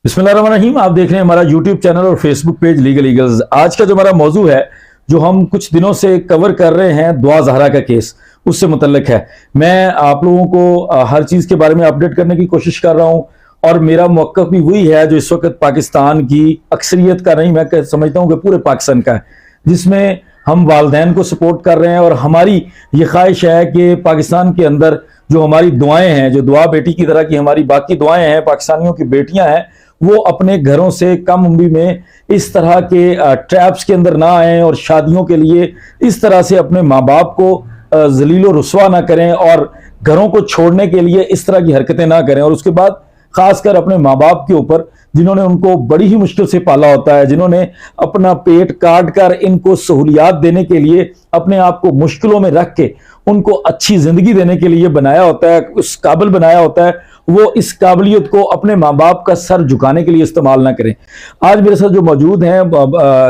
बिस्मिल्लाहिर्रहमानिर्रहीम। आप देख रहे हैं हमारा यूट्यूब चैनल और फेसबुक पेज लीगल ईगल्स। आज का जो हमारा मौजू है, जो हम कुछ दिनों से कवर कर रहे हैं, दुआ ज़हरा का केस, उससे मुतल्लिक है। मैं आप लोगों को हर चीज़ के बारे में अपडेट करने की कोशिश कर रहा हूँ और मेरा मौक़िफ़ भी वही है जो इस वक्त पाकिस्तान की अक्सरियत का नहीं, मैं समझता हूँ कि पूरे पाकिस्तान का है, जिसमें हम वालिदैन को सपोर्ट कर रहे हैं। और हमारी ये ख्वाहिश है कि पाकिस्तान के अंदर जो हमारी दुआएं हैं, जो दुआ बेटी की तरह की हमारी बाकी दुआएं हैं, पाकिस्तानियों की बेटियां हैं, वो अपने घरों से कम उम्र में इस तरह के ट्रैप्स के अंदर ना आएँ और शादियों के लिए इस तरह से अपने माँ बाप को जलीलो रुस्वा ना करें और घरों को छोड़ने के लिए इस तरह की हरकतें ना करें। और उसके बाद खासकर अपने माँ बाप के ऊपर, जिन्होंने उनको बड़ी ही मुश्किल से पाला होता है, जिन्होंने अपना पेट काट कर इनको सहूलियात देने के लिए अपने आप को मुश्किलों में रख के उनको अच्छी जिंदगी देने के लिए बनाया होता है, उस काबिल बनाया होता है, वो इस काबिलियत को अपने माँ बाप का सर झुकाने के लिए इस्तेमाल ना करें। आज मेरे साथ जो मौजूद हैं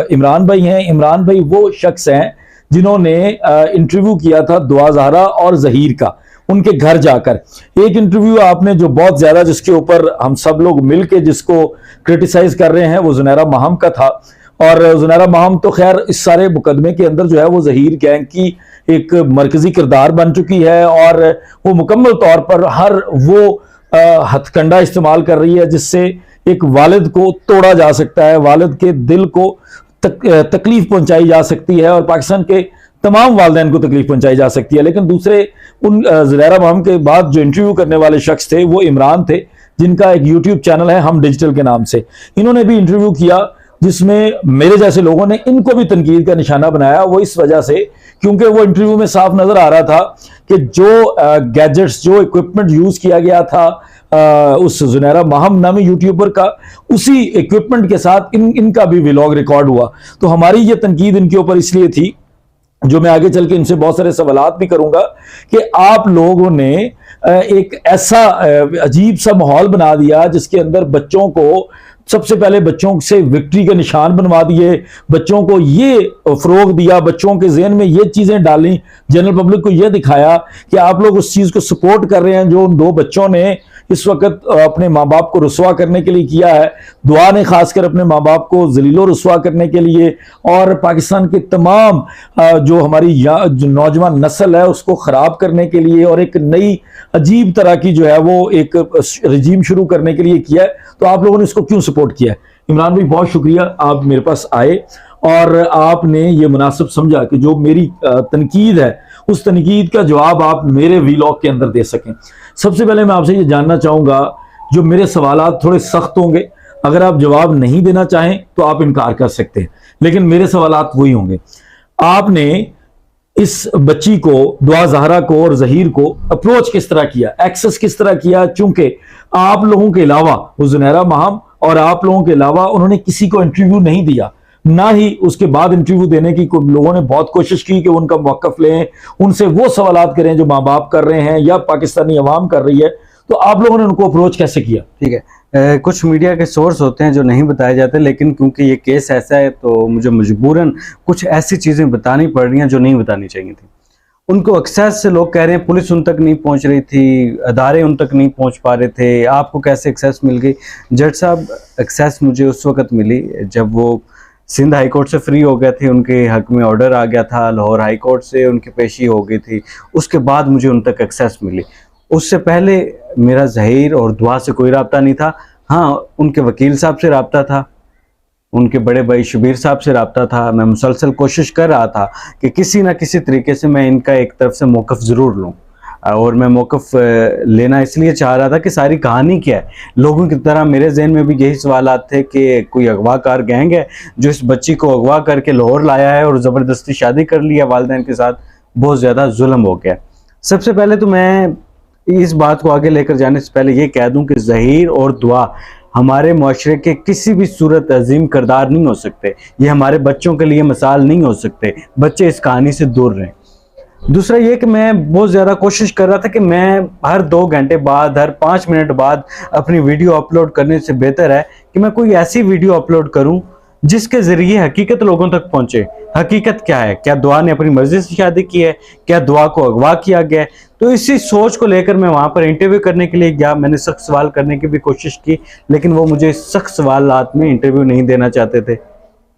इमरान भाई हैं। इमरान भाई वो शख्स हैं जिन्होंने इंटरव्यू किया था दुआ ज़हरा और ज़हीर का, उनके घर जाकर। एक इंटरव्यू आपने जो बहुत ज्यादा, जिसके ऊपर हम सब लोग मिलके जिसको क्रिटिसाइज कर रहे हैं, वो जुनैरा माहम का था। और जुनैरा माहम तो खैर इस सारे मुकदमे के अंदर जो है वो ज़हीर गैंग की एक मरकजी किरदार बन चुकी है और वो मुकम्मल तौर पर हर वो हथकंडा इस्तेमाल कर रही है जिससे एक वालिद को तोड़ा जा सकता है, वालिद के दिल को तकलीफ पहुंचाई जा सकती है और पाकिस्तान के तमाम वालिदैन को तकलीफ पहुंचाई जा सकती है। लेकिन दूसरे उन जुनैरा माहम के बाद जो इंटरव्यू करने वाले शख्स थे वो इमरान थे, जिनका एक यूट्यूब चैनल है हम डिजिटल के नाम से। इन्होंने भी इंटरव्यू किया जिसमें मेरे जैसे लोगों ने इनको भी तनकीद का निशाना बनाया। वो इस वजह से क्योंकि वो इंटरव्यू में साफ नजर आ रहा था कि जो गैजेट्स, जो इक्विपमेंट यूज किया गया था उस जुनैरा माहम नामी यूट्यूबर का, उसी इक्विपमेंट के साथ इनका भी व्लॉग रिकॉर्ड हुआ। तो हमारी ये तनकीद इनके ऊपर इसलिए थी, जो मैं आगे चल के इनसे बहुत सारे सवालात भी करूंगा, कि आप लोगों ने एक ऐसा अजीब सा माहौल बना दिया जिसके अंदर बच्चों को, सबसे पहले बच्चों से विक्ट्री के निशान बनवा दिए, बच्चों को ये फरोग दिया, बच्चों के जहन में ये चीजें डाली, जनरल पब्लिक को ये दिखाया कि आप लोग उस चीज को सपोर्ट कर रहे हैं जो उन दो बच्चों ने इस वक्त अपने माँ बाप को रुस्वा करने के लिए किया है। दुआ ने खासकर अपने माँ बाप को जलीलो रुस्वा करने के लिए और पाकिस्तान के तमाम जो हमारी जो नौजवान नस्ल है उसको ख़राब करने के लिए और एक नई अजीब तरह की जो है वो एक रजीम शुरू करने के लिए किया है। तो आप लोगों ने इसको क्यों सपोर्ट किया है? इमरान भाई बहुत शुक्रिया, आप मेरे पास आए और आपने ये मुनासिब समझा कि जो मेरी तनकीद है उस तनकीद का जवाब आप मेरे वीलॉग के अंदर दे सकें। सबसे पहले मैं आपसे ये जानना चाहूँगा, जो मेरे सवालात थोड़े सख्त होंगे, अगर आप जवाब नहीं देना चाहें तो आप इनकार कर सकते हैं, लेकिन मेरे सवालात वही होंगे। आपने इस बच्ची को, दुआ ज़हरा को और ज़हीर को अप्रोच किस तरह किया, एक्सेस किस तरह किया? चूंकि आप लोगों के अलावा, वो जुनैरा माहम और आप लोगों के अलावा उन्होंने किसी को इंटरव्यू नहीं दिया, ना ही उसके बाद इंटरव्यू देने की लोगों ने बहुत कोशिश की कि उनका मौक़िफ़ लें, उनसे वो सवालात करें जो माँ बाप कर रहे हैं या पाकिस्तानी अवाम कर रही है। तो आप लोगों ने उनको अप्रोच कैसे किया? ठीक है, कुछ मीडिया के सोर्स होते हैं जो नहीं बताए जाते, लेकिन क्योंकि ये केस ऐसा है तो मुझे मजबूरन कुछ ऐसी चीज़ें बतानी पड़ रही हैं जो नहीं बतानी चाहिए थी। उनको एक्सेस से लोग कह रहे हैं पुलिस उन तक नहीं पहुंच रही थी, अदारे उन तक नहीं पहुंच पा रहे थे, आपको कैसे एक्सेस मिल गई? जज साहब, एक्सेस मुझे उस वक्त मिली जब वो सिंध हाई कोर्ट से फ्री हो गए थे, उनके हक में ऑर्डर आ गया था, लाहौर हाई कोर्ट से उनकी पेशी हो गई थी, उसके बाद मुझे उन तक एक्सेस मिली। उससे पहले मेरा ज़हीर और दुआ से कोई रब्ता नहीं था। हाँ, उनके वकील साहब से रब्ता था, उनके बड़े भाई शबीर साहब से रब्ता था। मैं मुसलसल कोशिश कर रहा था कि किसी ना किसी तरीके से मैं इनका एक तरफ से मौक़िफ़ ज़रूर लूँ, और मैं मौक़िफ़ लेना इसलिए चाह रहा था कि सारी कहानी क्या है। लोगों की तरह मेरे जहन में भी यही सवालात थे कि कोई अगवाकार गैंग है जो इस बच्ची को अगवा करके लाहौर लाया है और ज़बरदस्ती शादी कर लिया वालिदैन के साथ, बहुत ज़्यादा जुल्म हो गया। सबसे पहले तो मैं इस बात को आगे लेकर जाने से पहले ये कह दूं कि ज़हीर और दुआ हमारे माशरे के किसी भी सूरत अजीम किरदार नहीं हो सकते, ये हमारे बच्चों के लिए मिसाल नहीं हो सकते। बच्चे इस कहानी से दूर रहें। दूसरा ये कि मैं बहुत ज़्यादा कोशिश कर रहा था कि मैं हर 2 घंटे बाद, हर 5 मिनट बाद अपनी वीडियो अपलोड करने से बेहतर है कि मैं कोई ऐसी वीडियो अपलोड करूं जिसके ज़रिए हकीकत लोगों तक पहुंचे। हकीकत क्या है? क्या दुआ ने अपनी मर्जी से शादी की है? क्या दुआ को अगवा किया गया है? तो इसी सोच को लेकर मैं वहां पर इंटरव्यू करने के लिए गया। मैंने सख्त सवाल करने की भी कोशिश की, लेकिन वो मुझे सख्त सवालात में इंटरव्यू नहीं देना चाहते थे।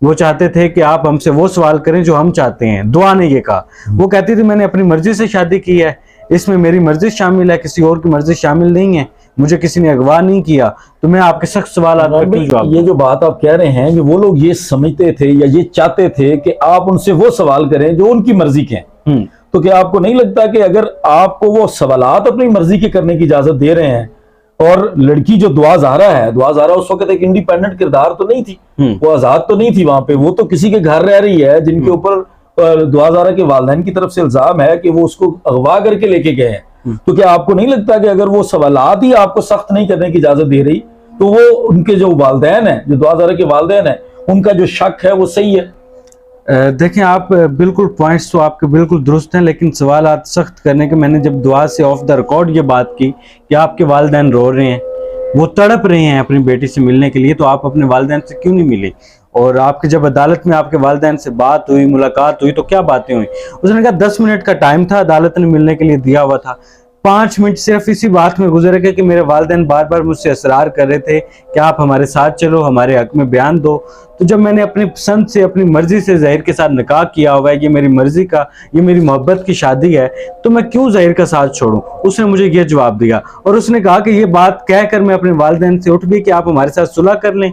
वो चाहते थे कि आप हमसे वो सवाल करें जो हम चाहते हैं। दुआ ने ये कहा, वो कहती थी मैंने अपनी मर्जी से शादी की है, इसमें मेरी मर्जी शामिल है, किसी और की मर्जी शामिल नहीं है, मुझे किसी ने अगवा नहीं किया, तो मैं आपके सख्त सवाल ये जो बात आप कह रहे हैं कि वो लोग ये समझते थे या ये चाहते थे कि आप उनसे वो सवाल करें जो उनकी मर्जी के हैं, तो क्या आपको नहीं लगता कि अगर आपको वो सवालात अपनी मर्जी के करने की इजाजत दे रहे हैं, और लड़की जो दुआ ज़हरा है, दुआ ज़हरा उस वक्त एक इंडिपेंडेंट किरदार तो नहीं थी, वो आजाद तो नहीं थी वहां पे, वो तो किसी के घर रह रही है जिनके ऊपर दुआ ज़हरा के वालिदैन की तरफ से इल्जाम है कि वो उसको अगवा करके लेके गए हैं। तो क्या आपको नहीं लगता कि अगर वो सवालात ही आपको सख्त नहीं करने की इजाजत दे रही, तो वो उनके जो वालिदैन है, जो दुआ ज़हरा के वालिदैन है, उनका जो शक है वो सही है? देखें आप, बिल्कुल पॉइंट्स तो आपके बिल्कुल दुरुस्त हैं, लेकिन सवाल आप सख्त करने के, मैंने जब दुआ से ऑफ द रिकॉर्ड ये बात की कि आपके वालिदैन रो रहे हैं, वो तड़प रहे हैं अपनी बेटी से मिलने के लिए, तो आप अपने वालिदैन से क्यों नहीं मिले? और आपके जब अदालत में आपके वालिदैन से बात हुई, मुलाकात हुई, तो क्या बातें हुई? उसने कहा 10 मिनट का टाइम था अदालत ने मिलने के लिए दिया हुआ था, 5 मिनट सिर्फ इसी बात में गुजर गए कि मेरे वालिदैन बार बार मुझसे असरार कर रहे थे कि आप हमारे साथ चलो, हमारे हक में बयान दो। तो जब मैंने अपनी पसंद से, अपनी मर्जी से ज़हीर के साथ निकाह किया हुआ है, ये मेरी मर्जी का, ये मेरी मोहब्बत की शादी है, तो मैं क्यों ज़हीर का साथ छोड़ूं? उसने मुझे ये जवाब दिया, और उसने कहा कि ये बात कहकर मैं अपने वालिदैन से उठ गई कि आप हमारे साथ सुलह कर लें,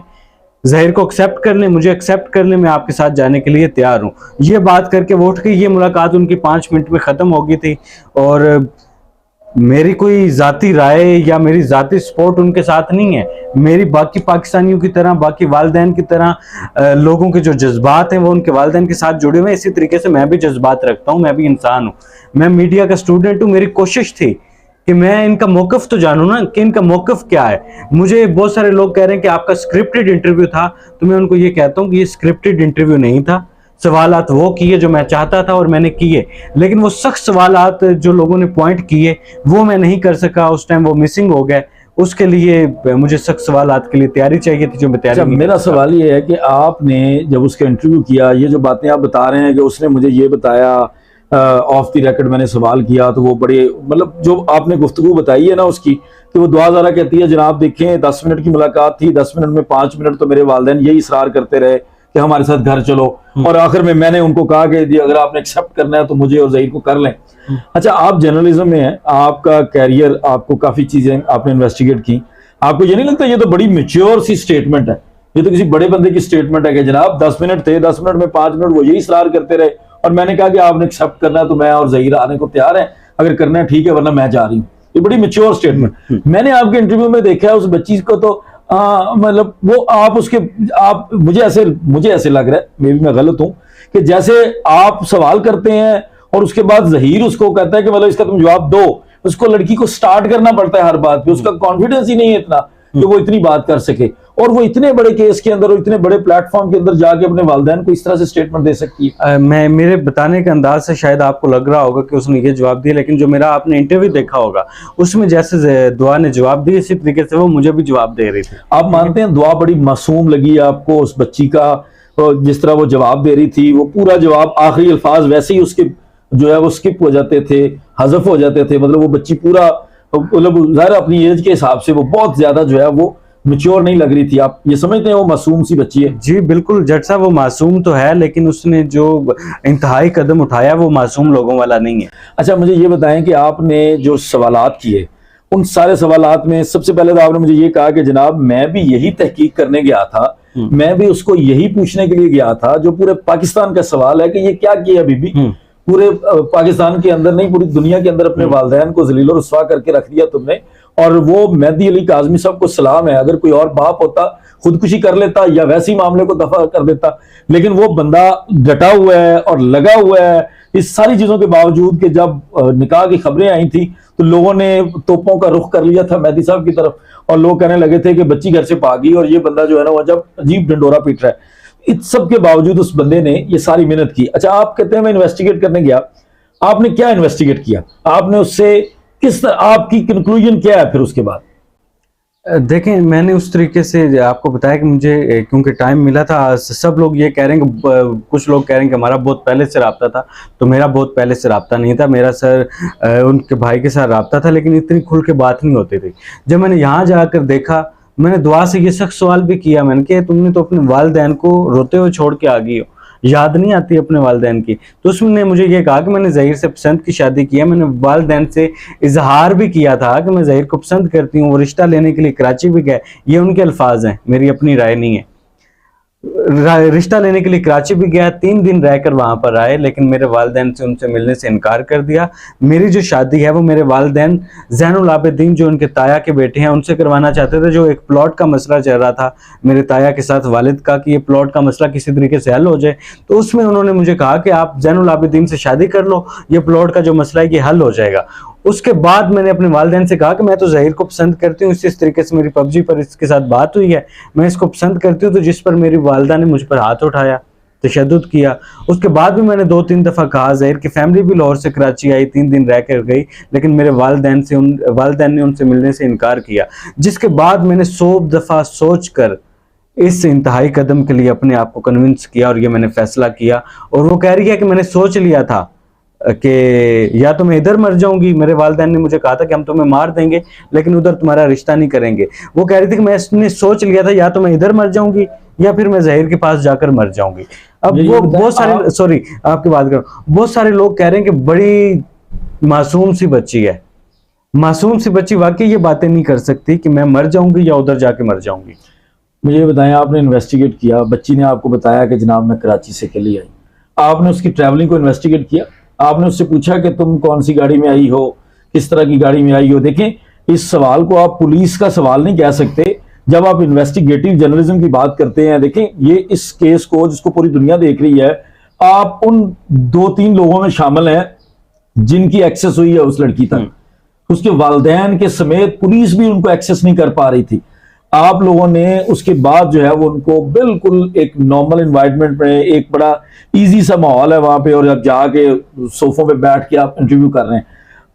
ज़हीर को एक्सेप्ट कर लें, मुझे एक्सेप्ट कर लें, मैं आपके साथ जाने के लिए तैयार हूँ। ये बात करके वो उठ गई। ये मुलाकात उनकी 5 मिनट में ख़त्म हो गई थी, और मेरी कोई जाती राय या मेरी जाती सपोर्ट उनके साथ नहीं है। मेरी बाकी पाकिस्तानियों की तरह, बाकी वालिदैन की तरह लोगों के जो जज्बात हैं वो उनके वालिदैन के साथ जुड़े हुए हैं। इसी तरीके से मैं भी जज्बात रखता हूँ, मैं भी इंसान हूँ, मैं मीडिया का स्टूडेंट हूँ। मेरी कोशिश थी कि मैं इनका मौक़िफ़ तो जानूँ ना, कि इनका मौक़िफ़ क्या है। मुझे बहुत सारे लोग कह रहे हैं कि आपका स्क्रिप्टेड इंटरव्यू था, तो मैं उनको ये कहता हूँ कि ये स्क्रिप्टेड इंटरव्यू नहीं था। सवालात वो किए जो मैं चाहता था और मैंने किए, लेकिन वो सख्त सवालात जो लोगों ने पॉइंट किए वो मैं नहीं कर सका। उस टाइम वो मिसिंग हो गए। उसके लिए मुझे सख्त सवालात के लिए तैयारी चाहिए थी, जो मैं तैयारी नहीं। मेरा सवाल ये है कि आपने जब उसका इंटरव्यू किया, ये जो बातें आप बता रहे हैं कि उसने मुझे ये बताया, ऑफ द रिकॉर्ड मैंने सवाल किया, तो वो बड़े, मतलब जो आपने गुफ्तगू बताई है ना उसकी, कि वो दुआ ज़हरा कहती है जनाब देखें 10 मिनट की मुलाकात थी, 10 मिनट में 5 मिनट तो मेरे वालिदैन यही इसरार करते रहे कि हमारे साथ घर चलो, और आखिर में मैंने उनको कहा कि अगर आपने एक्सेप्ट करना है तो मुझे और ज़हीर को कर लें। अच्छा, आप जर्नलिज्म में हैं, आपका कैरियर, आपको काफ़ी चीज़ें आपने इन्वेस्टिगेट की, आपको ये नहीं लगता ये तो बड़ी मैच्योर सी स्टेटमेंट है? ये तो किसी बड़े बंदे की स्टेटमेंट है कि जनाब 10 मिनट थे, 10 मिनट में 5 मिनट वो यही इसरार करते रहे, और मैंने कहा कि आपने एक्सेप्ट करना है तो मैं और ज़हीर आने को तैयार है, अगर करना है ठीक है, वरना मैं जा रही हूँ। ये बड़ी मैच्योर स्टेटमेंट। मैंने आपके इंटरव्यू में देखा है उस बच्ची को, तो मतलब वो आप उसके, आप मुझे ऐसे लग रहा है, मे भी मैं गलत हूं, कि जैसे आप सवाल करते हैं और उसके बाद ज़हीर उसको कहता है कि मतलब इसका तुम जवाब दो, उसको लड़की को स्टार्ट करना पड़ता है हर बात पे। उसका कॉन्फिडेंस ही नहीं है इतना कि वो इतनी बात कर सके, और वो इतने बड़े केस के अंदर और इतने बड़े प्लेटफॉर्म के अंदर जाके अपने वालिदैन को इस तरह से स्टेटमेंट दे सकती है। मैं, मेरे बताने के अंदाज से शायद आपको लग रहा होगा कि उसने ये जवाब दिया, लेकिन जो मेरा आपने इंटरव्यू देखा होगा उसमें जैसे दुआ ने जवाब दिया, इसी तरीके से वो मुझे भी जवाब दे रही थी। आप मानते हैं दुआ बड़ी मासूम लगी आपको उस बच्ची का, जिस तरह वो जवाब दे रही थी, वो पूरा जवाब, आखिरी अल्फाज वैसे ही उसके जो है वो स्किप हो जाते थे, हज़फ हो जाते थे, मतलब वो बच्ची पूरा, मतलब ज़ाहिर अपनी एज के हिसाब से वो बहुत ज्यादा जो है वो मैच्योर नहीं लग रही थी। आप ये समझते हैं वो मासूम सी बच्ची है? जी बिल्कुल जट साहब, वो मासूम तो है, लेकिन उसने जो इंतहाई कदम उठाया वो मासूम लोगों वाला नहीं है। अच्छा, मुझे ये बताएं कि आपने जो सवालात किए, उन सारे सवालात में सबसे पहले तो आपने मुझे ये कहा कि जनाब मैं भी यही तहकीक करने गया था, मैं भी उसको यही पूछने के लिए गया था जो पूरे पाकिस्तान का सवाल है कि ये क्या किया बीबी, पूरे पाकिस्तान के अंदर नहीं पूरी दुनिया के अंदर अपने वालिदैन को जलील और रुस्वा करके रख दिया तुमने। और वो मेहदी अली काज़मी साहब को सलाम है, अगर कोई और बाप होता खुदकुशी कर लेता या वैसे ही मामले को दफा कर देता, लेकिन वो बंदा डटा हुआ है और लगा हुआ है इस सारी चीजों के बावजूद कि जब निकाह की खबरें आई थी तो लोगों ने तोपों का रुख कर लिया था मेहदी साहब की तरफ, और लोग कहने लगे थे कि बच्ची घर से भागी और ये बंदा जो है ना वो जब अजीब डंडोरा पीट रहा है। इस सब के बावजूद उस बंदे ने ये सारी मेहनत की। अच्छा, आप कहते हैं मैं इन्वेस्टिगेट करने गया, आपने क्या इन्वेस्टिगेट किया? आपने उससे किस, आपकी कंक्लूजन क्या है फिर उसके बाद? देखें, मैंने उस तरीके से आपको बताया कि मुझे क्योंकि टाइम मिला था, सब लोग ये कह रहे हैं कि कुछ लोग कह रहे हैं कि हमारा बहुत पहले से रब्ता था, तो मेरा बहुत पहले से रब्ता नहीं था। मेरा सर उनके भाई के साथ रब्ता था, लेकिन इतनी खुल के बात नहीं होती थी। जब मैंने यहाँ जाकर देखा, मैंने दुआ से ये सख्त सवाल भी किया, मैंने कि तुमने तो अपने वालिदैन को रोते हुए छोड़ के आ गई हो, याद नहीं आती अपने वालिदैन की? तो उसने मुझे ये कहा कि मैंने ज़हीर से पसंद की शादी की है। मैंने वालिदैन से इजहार भी किया था कि मैं ज़हीर को पसंद करती हूँ, वो रिश्ता लेने के लिए कराची भी गए। ये उनके अल्फाज हैं, मेरी अपनी राय नहीं है। रिश्ता लेने के लिए कराची भी गया, 3 दिन रहकर वहां पर आए, लेकिन मेरे वालिदैन से उनसे मिलने से इनकार कर दिया। मेरी जो शादी है वो मेरे वालिदैन ज़ैनुल आबिदीन, जो उनके ताया के बेटे हैं, उनसे करवाना चाहते थे। जो एक प्लॉट का मसला चल रहा था मेरे ताया के साथ वालिद का, कि ये प्लॉट का मसला किसी तरीके से हल हो जाए, तो उसमें उन्होंने मुझे कहा कि आप ज़ैनुल आबिदीन से शादी कर लो, ये प्लॉट का जो मसला है ये हल हो जाएगा। उसके बाद मैंने अपने वालिदैन से कहा कि मैं तो ज़हीर को पसंद करती हूँ, इस तरीके से मेरी पबजी पर इसके साथ बात हुई है, मैं इसको पसंद करती हूँ। तो जिस पर मेरी वालिदा ने मुझ पर हाथ उठाया, तशद्दुद किया। उसके बाद भी मैंने 2-3 दफ़ा कहा, ज़हीर की फैमिली भी लाहौर से कराची आई, 3 दिन रह कर गई, लेकिन मेरे वालिदैन ने उनसे मिलने से इनकार किया। जिसके बाद मैंने 100 दफ़ा सोच कर इस इंतहाई कदम के लिए अपने आप को कन्विंस किया और ये मैंने फैसला किया। और वो कह रही है कि मैंने सोच लिया था कि या तो मैं इधर मर जाऊंगी, मेरे वालिदैन ने मुझे कहा था कि हम तुम्हें मार देंगे लेकिन उधर तुम्हारा रिश्ता नहीं करेंगे। वो कह रही थी कि मैंने सोच लिया था या तो मैं इधर मर जाऊंगी या फिर मैं ज़हीर के पास जाकर मर जाऊंगी। अब वो बहुत सारे, सॉरी आपकी बात करूं, बहुत सारे लोग कह रहे हैं कि बड़ी मासूम सी बच्ची है। मासूम सी बच्ची वाकई ये बातें नहीं कर सकती कि मैं मर जाऊंगी या उधर जाके मर जाऊंगी। मुझे बताएं, आपने इन्वेस्टिगेट किया, बच्ची ने आपको बताया कि जनाब मैं कराची से अकेली आई, आपने उसकी ट्रैवलिंग को इन्वेस्टिगेट किया? आपने उससे पूछा कि तुम कौन सी गाड़ी में आई हो, किस तरह की गाड़ी में आई हो? देखें, इस सवाल को आप पुलिस का सवाल नहीं कह सकते जब आप इन्वेस्टिगेटिव जर्नलिज्म की बात करते हैं। देखें, ये इस केस को जिसको पूरी दुनिया देख रही है, आप उन 2-3 लोगों में शामिल हैं जिनकी एक्सेस हुई है उस लड़की तक। उसके वालिदैन के समेत पुलिस भी उनको एक्सेस नहीं कर पा रही थी। आप लोगों ने उसके बाद जो है वो उनको बिल्कुल एक नॉर्मल एनवायरनमेंट में, एक बड़ा इजी सा माहौल है वहां पे, और जब जाके सोफों पे बैठ के आप इंटरव्यू कर रहे हैं,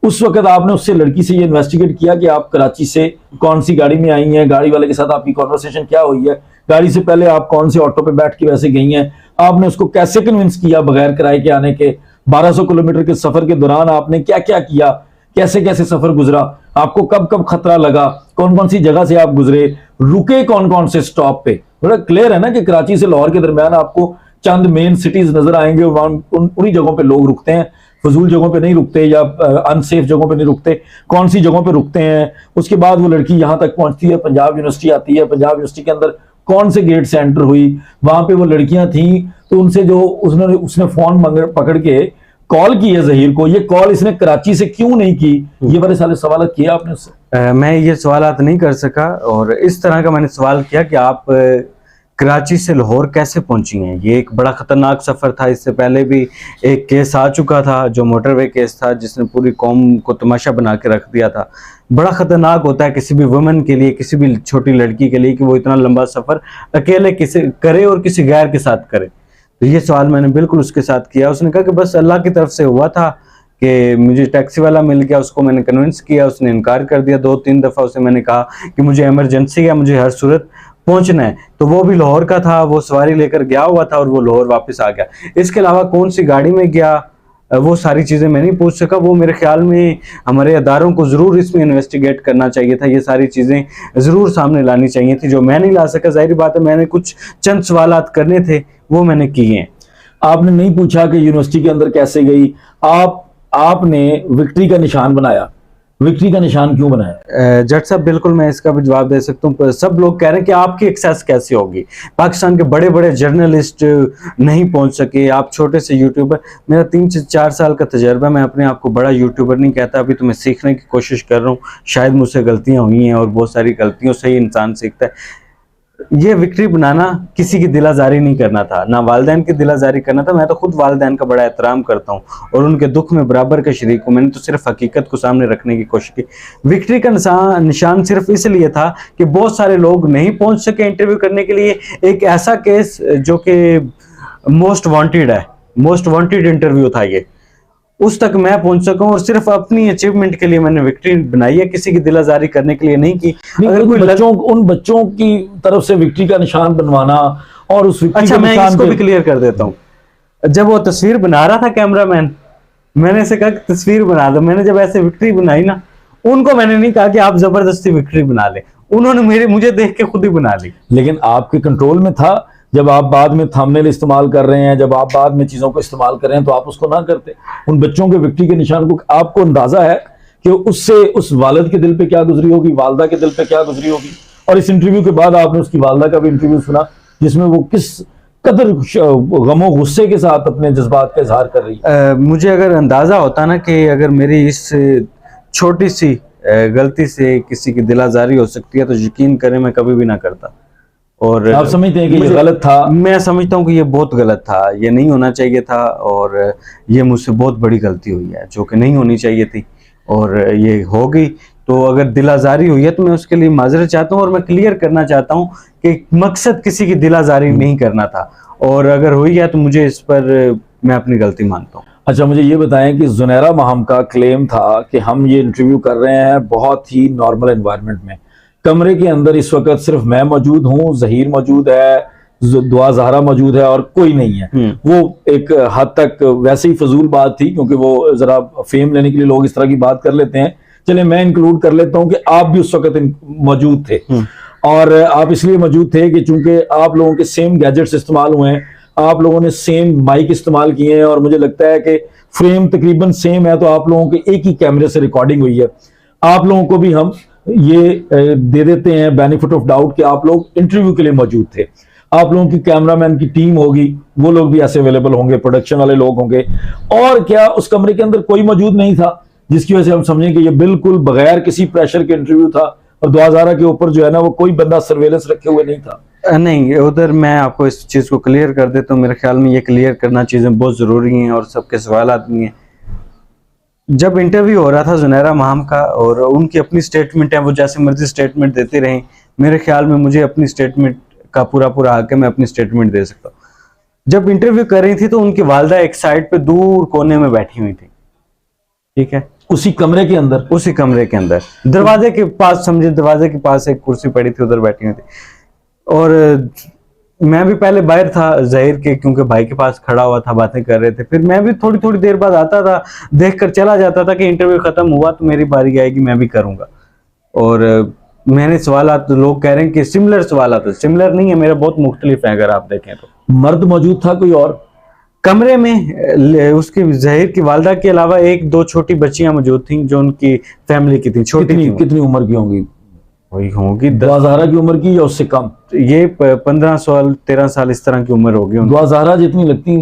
उस वक्त आपने उससे, लड़की से, ये इन्वेस्टिगेट किया कि आप कराची से कौन सी गाड़ी में आई हैं, गाड़ी वाले के साथ आपकी कॉन्वर्सेशन क्या हुई है, गाड़ी से पहले आप कौन से ऑटो पे बैठ के वैसे गई हैं, आपने उसको कैसे कन्विंस किया बगैर किराए के आने के, 1200 किलोमीटर के सफर के दौरान आपने क्या क्या किया, कैसे कैसे सफर गुजरा, आपको कब कब खतरा लगा, कौन कौन सी जगह से आप गुजरे, रुके कौन कौन से स्टॉप पे? बड़ा क्लियर है ना कि कराची से लाहौर के दरमियान आपको चंद मेन सिटीज नजर आएंगे, उन्हीं जगहों पे लोग रुकते हैं, फजूल जगहों पे नहीं रुकते या अनसेफ जगहों पे नहीं रुकते, कौन सी जगहों पे रुकते हैं। उसके बाद वो लड़की यहाँ तक पहुंचती है, पंजाब यूनिवर्सिटी आती है, पंजाब यूनिवर्सिटी के अंदर कौन से गेट से एंटर हुई, वहां पे वो लड़कियां थी, तो उनसे जो उसने फोन पकड़ के कॉल की है ज़हीर को, ये कॉल इसने कराची से क्यों नहीं की? ये बड़े सारे सवाल किया आपने उससे? मैं ये सवाल नहीं कर सका, और इस तरह का मैंने सवाल किया कि आप कराची से लाहौर कैसे पहुंची हैं। ये एक बड़ा ख़तरनाक सफ़र था। इससे पहले भी एक केस आ चुका था जो मोटरवे केस था, जिसने पूरी कौम को तमाशा बना के रख दिया था। बड़ा ख़तरनाक होता है किसी भी वुमेन के लिए, किसी भी छोटी लड़की के लिए, कि वो इतना लंबा सफ़र अकेले किसी करे और किसी गैर के साथ करे। तो ये सवाल मैंने बिल्कुल उसके साथ किया। उसने कहा कि बस अल्लाह की तरफ से हुआ था कि मुझे टैक्सी वाला मिल गया, उसको मैंने कन्विंस किया, उसने इनकार कर दिया। 2-3 दफ़ा उसे मैंने कहा कि मुझे इमरजेंसी है, मुझे हर सूरत पहुंचना है, तो वो भी लाहौर का था, वो सवारी लेकर गया हुआ था और वो लाहौर वापस आ गया। इसके अलावा कौन सी गाड़ी में गया, वो सारी चीज़ें मैं नहीं पूछ सका। वो मेरे ख्याल में हमारे अदारों को ज़रूर इसमें इन्वेस्टिगेट करना चाहिए था, ये सारी चीज़ें ज़रूर सामने लानी चाहिए थी, जो मैं नहीं ला सका। जाहिर बात है, मैंने कुछ चंद सवालात करने थे, वो मैंने किए हैं। आपने नहीं पूछा कि यूनिवर्सिटी के अंदर कैसे गई? आपने विक्ट्री का निशान बनाया, विक्ट्री का निशान क्यों बनाया? जट साहब, बिल्कुल मैं इसका भी जवाब दे सकता हूँ। सब लोग कह रहे हैं कि आपकी एक्सेस कैसे होगी, पाकिस्तान के बड़े बड़े जर्नलिस्ट नहीं पहुंच सके, आप छोटे से यूट्यूबर। मेरा 3 से 4 साल का तजर्बा, मैं अपने आप को बड़ा यूट्यूबर नहीं कहता, अभी तो मैं सीखने की कोशिश कर रहा हूँ। शायद मुझसे गलतियां हुई हैं और बहुत सारी गलतियों से ही इंसान सीखता है। ये विक्ट्री बनाना किसी की दिलाजारी नहीं करना था, ना वालिदैन की दिलाजारी करना था। मैं तो खुद वालिदैन का बड़ा एहतराम करता हूँ और उनके दुख में बराबर का शरीक हूँ। मैंने तो सिर्फ हकीकत को सामने रखने की कोशिश की। विक्ट्री का निशान सिर्फ इसलिए था कि बहुत सारे लोग नहीं पहुंच सके इंटरव्यू करने के लिए। एक ऐसा केस जो कि मोस्ट वांटेड है, मोस्ट वांटेड इंटरव्यू था ये, उस तक मैं पहुंच सकूं, और सिर्फ अपनी अचीवमेंट के लिए मैंने विक्ट्री बनाई है, किसी की दिल आजारी करने के लिए नहीं की। अगर कोई उन बच्चों की तरफ से विक्ट्री का निशान बनवाना और उस विक्ट्री अच्छा, के मैं निशान इसको पे भी क्लियर कर देता हूँ। जब वो तस्वीर बना रहा था कैमरामैन, मैंने इसे कहा कि तस्वीर बना दो। मैंने जब ऐसे विक्ट्री बनाई ना, उनको मैंने नहीं कहा कि आप जबरदस्ती विक्ट्री बना ले, उन्होंने मुझे देख के खुद ही बना ली। लेकिन आपके कंट्रोल में था। जब आप बाद में थंबनेल इस्तेमाल कर रहे हैं, जब आप बाद में चीजों को इस्तेमाल कर रहे हैं, तो आप उसको ना करते। उन बच्चों के विक्ट्री के निशान को आपको अंदाजा है कि उससे उस वालिद के दिल पे क्या गुजरी होगी, वालदा के दिल पे क्या गुजरी होगी। और इस इंटरव्यू के बाद आपने उसकी वालदा का भी इंटरव्यू सुना, जिसमें वो किस कदर गमो गुस्से के साथ अपने जज्बात का इजहार कर रही है। मुझे अगर अंदाजा होता ना कि अगर मेरी इस छोटी सी गलती से किसी की दिल आजारी हो सकती है, तो यकीन करें मैं कभी भी ना करता। और आप समझते हैं कि ये गलत था? मैं समझता हूँ कि ये बहुत गलत था, ये नहीं होना चाहिए था, और ये मुझसे बहुत बड़ी गलती हुई है जो कि नहीं होनी चाहिए थी, और ये हो गई। तो अगर दिल आजारी हुई है तो मैं उसके लिए माजरत चाहता हूँ, और मैं क्लियर करना चाहता हूँ कि मकसद किसी की दिल आजारी नहीं करना था, और अगर हुई है तो मुझे इस पर मैं अपनी गलती मानता हूँ। अच्छा, मुझे ये बताएं कि जुनैरा माहम का क्लेम था कि हम ये इंटरव्यू कर रहे हैं बहुत ही नॉर्मल एनवायरनमेंट में। कमरे के अंदर इस वक्त सिर्फ मैं मौजूद हूँ, जहीर मौजूद है, दुआ ज़हरा मौजूद है, और कोई नहीं है। वो एक हद तक वैसे ही फजूल बात थी, क्योंकि वो जरा फेम लेने के लिए लोग इस तरह की बात कर लेते हैं। चले, मैं इंक्लूड कर लेता हूँ कि आप भी उस वक्त मौजूद थे, और आप इसलिए मौजूद थे कि चूंकि आप लोगों के सेम गैजेट्स इस्तेमाल हुए हैं, आप लोगों ने सेम माइक इस्तेमाल किए हैं, और मुझे लगता है कि फ्रेम तकरीबन सेम है, तो आप लोगों के एक ही कैमरे से रिकॉर्डिंग हुई है। आप लोगों को भी हम ये दे देते हैं बेनिफिट ऑफ डाउट कि आप लोग इंटरव्यू के लिए मौजूद थे। आप लोगों की कैमरामैन की टीम होगी, वो लोग भी ऐसे अवेलेबल होंगे, प्रोडक्शन वाले लोग होंगे। और क्या उस कमरे के अंदर कोई मौजूद नहीं था जिसकी वजह से हम समझें कि ये बिल्कुल बगैर किसी प्रेशर के इंटरव्यू था, और दुआ ज़हरा के ऊपर जो है ना, वो कोई बंदा सर्वेलेंस रखे हुए नहीं था? नहीं, उधर मैं आपको इस चीज़ को क्लियर कर देता हूँ। मेरे ख्याल में ये क्लियर करना चीज़ें बहुत ज़रूरी हैं, और सबके सवालात भी हैं। जब इंटरव्यू हो रहा था जुनैरा माहम का, और उनकी अपनी स्टेटमेंट है, वो जैसे मर्जी स्टेटमेंट देते रहें, मेरे ख्याल में मुझे अपनी स्टेटमेंट का पूरा हक है, मैं अपनी स्टेटमेंट दे सकता हूँ। जब इंटरव्यू कर रही थी तो उनकी वालदा एक साइड पे दूर कोने में बैठी हुई थी, ठीक है, उसी कमरे के अंदर? उसी कमरे के अंदर, दरवाजे के पास, समझे दरवाजे के पास एक कुर्सी पड़ी थी, उधर बैठी हुई थी। और मैं भी पहले बाहर था जहीर के, क्योंकि भाई के पास खड़ा हुआ था, बातें कर रहे थे। फिर मैं भी थोड़ी थोड़ी देर बाद आता था, देखकर चला जाता था कि इंटरव्यू खत्म हुआ तो मेरी बारी आएगी, मैं भी करूंगा। और मैंने सवालात, लोग कह रहे हैं कि सिमिलर सवालात, सिमिलर नहीं है, मेरा बहुत मुख्तलिफ है। अगर आप देखें तो मर्द मौजूद था कोई और कमरे में? उसकी जहीर की वालदा के अलावा एक दो छोटी बच्चियां मौजूद थी जो उनकी फैमिली की थी, छोटी थी। कितनी उम्र की होंगी? वही होंगी दुआ ज़हरा की उम्र की या उससे कम? ये 15 साल 13 साल इस तरह की उम्र होगी। दुआ ज़हरा जितनी लगती?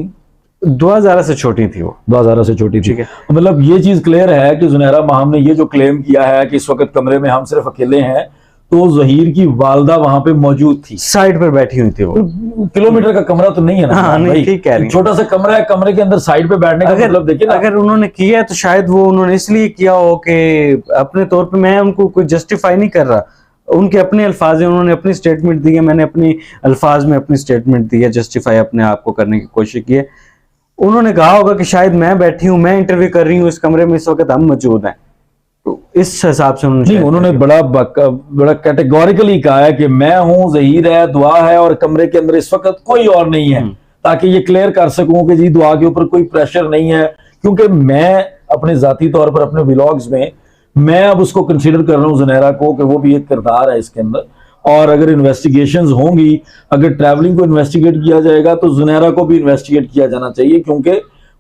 दुआ ज़हरा से छोटी थी वो। दुआ ज़हरा से छोटी थी। मतलब ये चीज क्लियर है कि जुनैरा माहम ने ये जो क्लेम किया है कि इस वक्त कमरे में हम सिर्फ अकेले हैं, तो जहीर की वालदा वहां पे मौजूद थी, साइड पर बैठी हुई थी वो। किलोमीटर का कमरा तो नहीं है ना? हाँ, नहीं, ठीक कह रही हैं। छोटा सा कमरा है, कमरे के अंदर साइड पे बैठने का मतलब देखिए ना। अगर उन्होंने किया है तो शायद वो उन्होंने इसलिए किया हो कि अपने तौर पे, मैं उनको कोई जस्टिफाई नहीं कर रहा, उनके अपने अल्फाज हैं, उन्होंने अपनी स्टेटमेंट दी है, मैंने अपनी अल्फाज में अपनी स्टेटमेंट दी है, जस्टिफाई अपने आप को करने की कोशिश की है। उन्होंने कहा होगा कि शायद मैं बैठी हूँ, मैं इंटरव्यू कर रही हूँ इस कमरे में, इस वक्त हम मौजूद हैं, तो इस हिसाब से उन्होंने बड़ा कैटेगोरिकली कहा है कि मैं हूं, जहीर है, दुआ है, और कमरे के अंदर इस वक्त कोई और नहीं है, ताकि ये क्लियर कर सकूं कि जी दुआ के ऊपर कोई प्रेशर नहीं है। क्योंकि मैं अपने जाती तौर पर अपने व्लॉग्स में मैं अब उसको कंसीडर कर रहा हूँ जुनैरा को कि वो भी एक किरदार है इसके अंदर, और अगर इन्वेस्टिगेशंस होंगी, अगर ट्रैवलिंग को इन्वेस्टिगेट किया जाएगा तो जुनैरा को भी इन्वेस्टिगेट किया जाना चाहिए। क्योंकि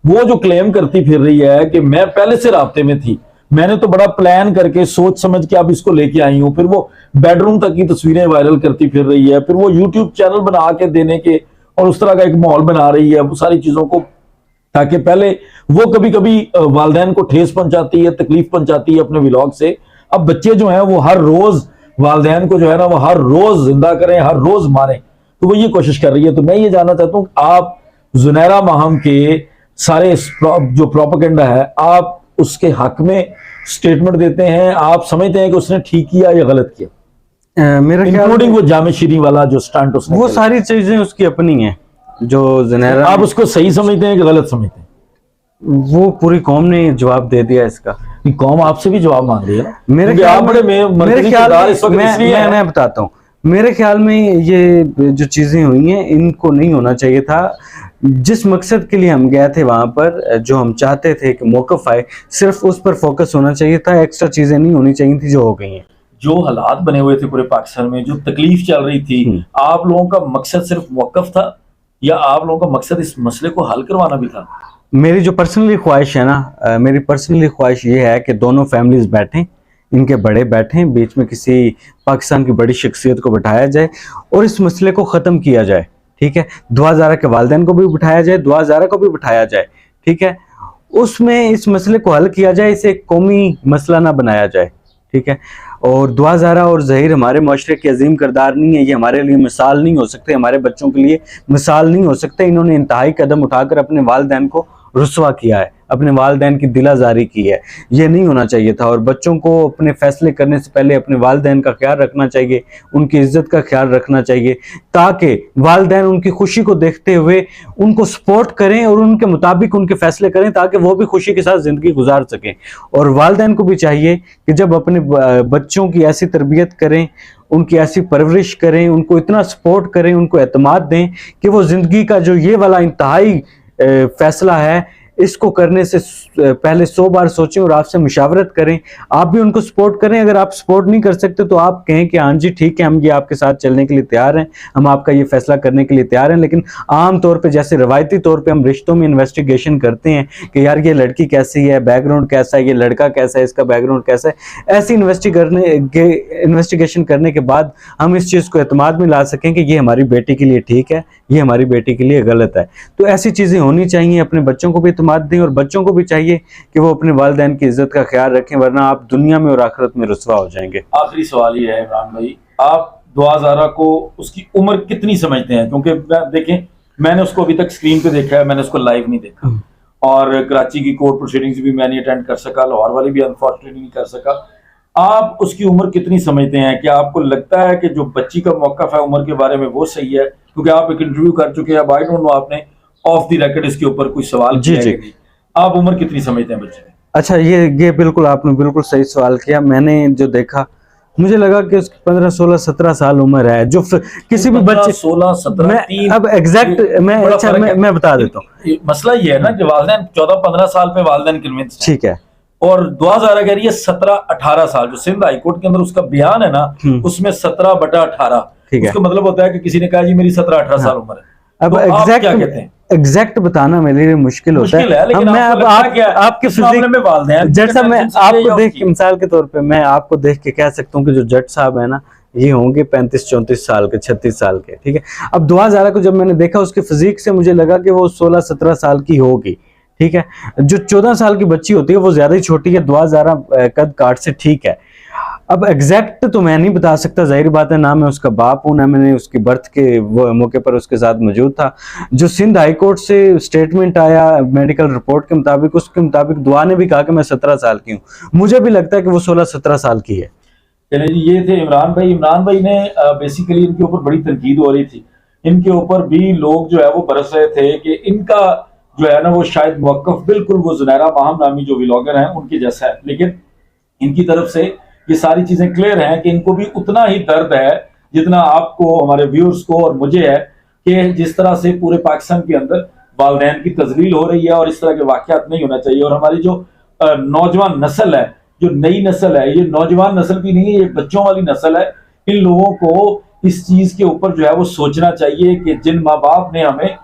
वो जो क्लेम करती फिर रही है कि मैं पहले से राब्ते में थी, मैंने तो बड़ा प्लान करके सोच समझ के अब इसको लेके आई हूं, फिर वो बेडरूम तक की तस्वीरें वायरल करती फिर रही है, फिर वो यूट्यूब चैनल बना के देने के और उस तरह का एक माहौल बना रही है वो सारी चीजों को, ताकि पहले वो कभी कभी वालदैन को ठेस पहुंचाती है, तकलीफ पहुंचाती है अपने व्लॉग से। अब बच्चे जो हैं वो हर रोज वालदैन को जो है ना वो हर रोज जिंदा करें, हर रोज मारें, तो वो ये कोशिश कर रही है। तो मैं ये जानना चाहता हूँ आप जुनैरा माहम के सारे जो प्रोपेगेंडा है, आप उसके हक में स्टेटमेंट देते हैं, आप समझते हैं कि उसने ठीक किया या गलत किया? मेरे इंक्लूडिंग वो जामे शीरी वाला जो स्टंट उसने, वो सारी चीजें उसकी अपनी हैं जो जुनैरा, आप उसको सही समझते हैं कि गलत समझते हैं? वो पूरी कौम ने जवाब दे दिया इसका। कौम आपसे भी जवाब मांग रही है ना, मेरे क्योंकि ख्याल आप बड़े में मरकजी किरदार इस वक्त इसलिए हैं। मैं बताता हूँ, मेरे ख्याल में ये जो चीजें हुई हैं इनको नहीं होना चाहिए था। जिस मकसद के लिए हम गए थे वहां पर, जो हम चाहते थे कि मौकफ आए, सिर्फ उस पर फोकस होना चाहिए था, एक्स्ट्रा चीजें नहीं होनी चाहिए थी जो हो गई हैं। जो हालात बने हुए थे पूरे पाकिस्तान में, जो तकलीफ चल रही थी, आप लोगों का मकसद सिर्फ मौकफ था या आप लोगों का मकसद इस मसले को हल करवाना भी था? मेरी जो पर्सनली ख्वाहिश है ना, मेरी पर्सनली ख्वाहिश ये है कि दोनों फैमिलीज बैठें, इनके बड़े बैठें, बीच में किसी पाकिस्तान की बड़ी शख्सियत को बिठाया जाए और इस मसले को ख़त्म किया जाए। ठीक है, दुआ ज़ारा के वालिदैन को भी बिठाया जाए, दुआ ज़ारा को भी बिठाया जाए। ठीक है, उसमें इस मसले को हल किया जाए, इसे एक कौमी मसला ना बनाया जाए। ठीक है, और दुआ ज़ारा और ज़हीर हमारे माशरे के अजीम किरदार नहीं है, ये हमारे लिए मिसाल नहीं हो सकते, हमारे बच्चों के लिए मिसाल नहीं हो सकते। इन्होंने इंतहाई कदम उठाकर अपने वालिदैन को रुस्वा किया है, अपने वालिदैन की दिलाजारी की है, ये नहीं होना चाहिए था। और बच्चों को अपने फैसले करने से पहले अपने वालिदैन का ख्याल रखना चाहिए, उनकी इज्जत का ख्याल रखना चाहिए, ताकि वालिदैन उनकी खुशी को देखते हुए उनको सपोर्ट करें और उनके मुताबिक उनके फैसले करें, ताकि वो भी खुशी के साथ ज़िंदगी गुजार सकें। और वालिदैन को भी चाहिए कि जब अपने बच्चों की ऐसी तरबियत करें, उनकी ऐसी परवरिश करें, उनको इतना सपोर्ट करें, उनको एतमाद दें कि वो ज़िंदगी का जो ये वाला इंतहाई फैसला है, इसको करने से पहले 100 बार सोचें और आपसे मुशावरत करें। आप भी उनको सपोर्ट करें। अगर आप सपोर्ट नहीं कर सकते तो आप कहें कि हाँ जी ठीक है, हम ये आपके साथ चलने के लिए तैयार हैं, हम आपका ये फैसला करने के लिए तैयार हैं। लेकिन आम तौर पे, जैसे रवायती तौर पे हम रिश्तों में इन्वेस्टिगेशन करते हैं कि यार ये लड़की कैसी है, बैकग्राउंड कैसा है, ये लड़का कैसा है, इसका बैकग्राउंड कैसा है, ऐसी इन्वेस्टिगेशन करने के बाद हम इस चीज़ को एतमाद में ला सकें कि ये हमारी बेटी के लिए ठीक है, ये हमारी बेटी के लिए गलत है। तो ऐसी चीज़ें होनी चाहिए। अपने बच्चों को भी एतमाद दें और बच्चों को भी चाहिए कि वो अपने वालिदैन की इज्जत का ख्याल रखें, वरना आप दुनिया में और आखिरत में रुसवा हो जाएंगे। आखिरी सवाल ये है इमरान भाई, आप दुआ ज़ारा को उसकी उम्र कितनी समझते हैं? क्योंकि देखें, मैंने उसको अभी तक स्क्रीन पे देखा है, मैंने उसको लाइव नहीं देखा, और कराची की कोर्ट प्रोसीडिंग्स भी मैं नहीं अटेंड कर सका, लाहौर वाली भी अनफॉर्चुनेटली नहीं कर सका। आप उसकी उम्र कितनी समझते हैं? क्या आपको लगता है कि जो बच्ची का मौक़िफ़ है उम्र के बारे में वो सही है? क्योंकि आप एक इंटरव्यू कर चुके हैं, अब आई डोंट नो आपने ऑफ द रिकॉर्ड इसके ऊपर कोई सवाल जी किया है? जी, आप उम्र कितनी समझते हैं बच्चे की? अच्छा, ये बिल्कुल आपने बिल्कुल सही सवाल किया। मैंने जो देखा, मुझे लगा कि उसकी 15, 16, 17 साल उम्र है। जो किसी भी बच्चे 16, 17, अब एग्जैक्ट मैं बता देता हूँ। मसला ये है ना कि वालिदैन 14, 15 साल पे वालिदैन कन्विंस, ठीक है, और दुआ ज़ारा कह रही है 17, 18 साल। जो सिंध हाई कोर्ट के अंदर उसका बयान है ना, उसमें 17/18, ठीक है। उसका मतलब होता है कि किसी ने कहा जी मेरी 17, 18 साल उम्र है। अब तो आप क्या कहते हैं? एग्जैक्ट बताना मेरे लिए मुश्किल होता है, लेकिन मैं अब आपके जज साहब, मैं आपको देख के, मिसाल के तौर पे मैं आपको देख के कह सकता हूँ कि जो जज साहब है ना, ये होंगे 35, 34 साल के, 36 साल के। ठीक है, अब दुआ ज़ारा को जब मैंने देखा, उसके फिजिक से मुझे लगा कि वो 16, 17 साल की होगी। ठीक है, जो 14 साल की बच्ची होती है वो ज्यादा ही छोटी है। दुआ ज़ारा कद काट से ठीक है। अब एग्जैक्ट तो मैं नहीं बता सकता, जाहिर बात है, ना मैं उसका बाप हूं, ना मैंने उसकी बर्थ के वो मौके पर उसके साथ मौजूद था। जो सिंध हाई कोर्ट से स्टेटमेंट आया मेडिकल रिपोर्ट के मुताबिक, उसके मुताबिक दुआ ने भी कहा कि मैं 17 साल की हूँ। मुझे भी लगता है कि वो 16, 17 साल की है। चलिए जी, ये थे इमरान भाई। इमरान भाई ने बेसिकली इनके ऊपर बड़ी तनकीद हो रही थी, इनके ऊपर भी लोग जो है वो बरस रहे थे कि इनका जो है ना वो शायद मौक़िफ़ बिल्कुल वो जुनैरा माहम नामी जो व्लॉगर हैं उनके जैसा है। लेकिन इनकी तरफ से ये सारी चीजें क्लियर हैं कि इनको भी उतना ही दर्द है जितना आपको, हमारे व्यूअर्स को और मुझे है, कि जिस तरह से पूरे पाकिस्तान के अंदर वालिदैन की तजलील हो रही है और इस तरह के वाक़यात नहीं होना चाहिए। और हमारी जो नौजवान नस्ल है, जो नई नस्ल है, ये नौजवान नस्ल भी नहीं है, ये बच्चों वाली नस्ल है। इन लोगों को इस चीज के ऊपर जो है वो सोचना चाहिए कि जिन माँ बाप ने हमें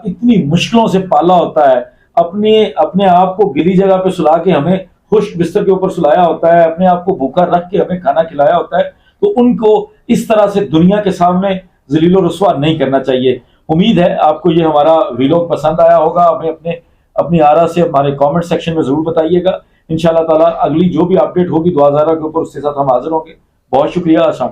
इतनी मुश्किलों से पाला होता है, अपने आप को गिली जगह पे सुला के हमें खुश्क बिस्तर के ऊपर सुलाया होता है, अपने आप को भूखा रख के हमें खाना खिलाया होता है, तो उनको इस तरह से दुनिया के सामने जलील और रुस्वा नहीं करना चाहिए। उम्मीद है आपको ये हमारा व्लॉग पसंद आया होगा। हमें अपनी आरा से हमारे कमेंट सेक्शन में जरूर बताइएगा। इंशाल्लाह ताला अगली जो भी अपडेट होगी दुआ ज़ारा के ऊपर, उसके साथ हम हाजिर होंगे। बहुत शुक्रिया। अस्सलाम।